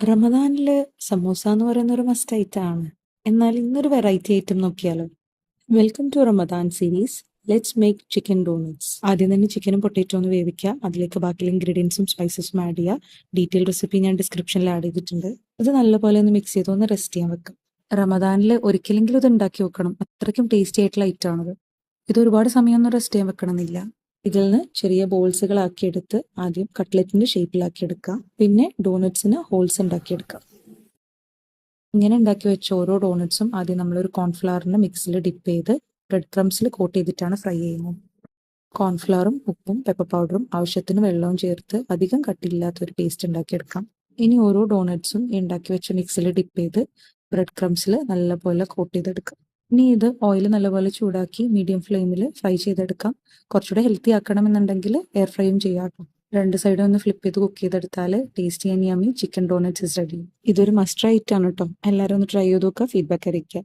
റമദാനില് സമൂസ എന്ന് പറയുന്ന ഒരു മസ്റ്റ് ഐറ്റം ആണ്. എന്നാൽ ഇന്നൊരു വെറൈറ്റി ഐറ്റം നോക്കിയാലോ? Welcome to Ramadan series. Let's make chicken donuts. ആദ്യം തന്നെ ചിക്കനും പൊട്ടറ്റോ ഒന്ന് വേവിക്കുക. അതിലേക്ക് ബാക്കിയുള്ള ഇൻഗ്രീഡിയൻസും സ്പൈസസും ആഡ് ചെയ്യുക. ഡീറ്റെയിൽ റെസിപ്പി ഞാൻ ഡിസ്ക്രിപ്ഷനിൽ ആഡ് ചെയ്തിട്ടുണ്ട്. ഇത് നല്ലപോലെ ഒന്ന് മിക്സ് ചെയ്ത് ഒന്ന് റെസ്റ്റ് ചെയ്യാൻ വെക്കാം. റമദാനിൽ ഒരിക്കലെങ്കിലും ഇത് ഉണ്ടാക്കി വെക്കണം. അത്രയ്ക്കും ടേസ്റ്റി ആയിട്ടുള്ള ഐറ്റം ആണത്. ഇത് ഒരുപാട് സമയമൊന്നും റെസ്റ്റ് ചെയ്യാൻ വെക്കണമെന്നില്ല. ഇതിൽ നിന്ന് ചെറിയ ബോൾസുകളാക്കി എടുത്ത് ആദ്യം കട്ട്ലറ്റിന്റെ ഷേപ്പിലാക്കി എടുക്കാം. പിന്നെ ഡോണറ്റ്സിന് ഹോൾസ് ഉണ്ടാക്കിയെടുക്കാം. ഇങ്ങനെ ഉണ്ടാക്കി വെച്ച ഓരോ ഡോണറ്റ്സും ആദ്യം നമ്മളൊരു കോൺഫ്ലവറിന്റെ മിക്സിൽ ഡിപ്പ് ചെയ്ത് ബ്രെഡ് ക്രംസിൽ കോട്ട് ചെയ്തിട്ടാണ് ഫ്രൈ ചെയ്യുന്നത്. കോൺഫ്ലവറും ഉപ്പും പെപ്പർ പൗഡറും ആവശ്യത്തിന് വെള്ളവും ചേർത്ത് അധികം കട്ടിയില്ലാത്ത ഒരു പേസ്റ്റ് ഉണ്ടാക്കിയെടുക്കാം. ഇനി ഓരോ ഡോണറ്റ്സും ഉണ്ടാക്കി വെച്ച മിക്സിൽ ഡിപ്പ് ചെയ്ത് ബ്രെഡ് ക്രംസിൽ നല്ലപോലെ കോട്ട് ചെയ്തെടുക്കാം. ഇനി ഇത് ഓയിൽ നല്ലപോലെ ചൂടാക്കി മീഡിയം ഫ്ലെയിമിൽ ഫ്രൈ ചെയ്തെടുക്കാം. കുറച്ചുകൂടെ ഹെൽത്തി ആക്കണമെന്നുണ്ടെങ്കിൽ എയർ ഫ്രൈയും ചെയ്യാം. രണ്ട് സൈഡും ഒന്ന് ഫ്ലിപ്പ് ചെയ്ത് കുക്ക് ചെയ്തെടുത്താൽ tasty and yummy chicken doughnuts is ready. ഇതൊരു മസ്റ്റ് ട്രൈ ഐറ്റം ആണ് കേട്ടോ. എല്ലാവരും ഒന്ന് ട്രൈ ചെയ്ത് നോക്കുക, ഫീഡ്ബാക്ക് അറിയിക്കുക.